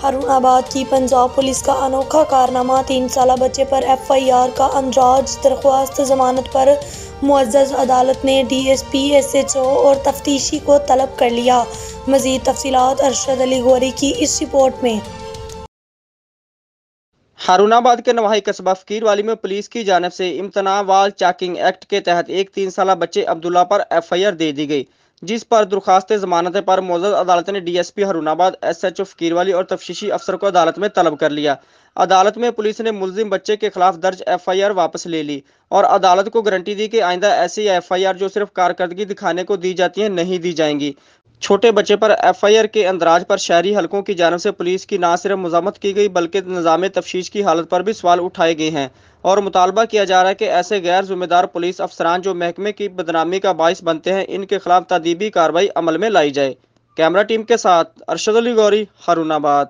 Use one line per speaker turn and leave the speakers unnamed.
ہارون آباد کی پنجاب پولیس کا انوکھا کارنامہ، 3 سالہ بچے پر FIR کا اندراج، درخواست ضمانت پر معزز عدالت نے DSP SHO اور تفتیشی کو طلب کر لیا۔ مزید تفصیلات ارشد علی غوری کی اس رپورٹ میں۔
ہارون آباد کے نواحی قصبہ فقیر والی میں پولیس کی جانب سے امتناع وال چیکنگ ایکٹ کے تحت ایک 3 سالہ بچے عبداللہ پر FIR دے دی گئی، جس پر درخواست ضمانت پر معزز عدالت نے DSP ہارون آباد، SHO فقیر والی اور تفتیشی افسر کو عدالت میں طلب کر لیا۔ عدالت میں پولیس نے ملزم بچے کے خلاف درج FIR واپس لے لی اور عدالت کو گارنٹی دی کہ آئندہ ایسی FIR جو صرف کارکردگی دکھانے کو دی جاتی ہیں نہیں دی جائیں گی۔ چھوٹے بچے پر FIR کے اندراج پر شہری حلقوں کی جانب سے پولیس کی نہ صرف مذمت کی گئی بلکہ نظام تفتیش کی حالت پر بھی سوال اٹھائے گئے ہیں اور مطالبہ کیا جا رہا ہے کہ ایسے غیر ذمہ دار پولیس افسران جو محکمے کی بدنامی کا باعث بنتے ہیں، ان کے خلاف تادیبی کارروائی عمل میں لائی جائے۔ کیمرہ ٹیم کے ساتھ ارشد علی غوری، ہارون آباد۔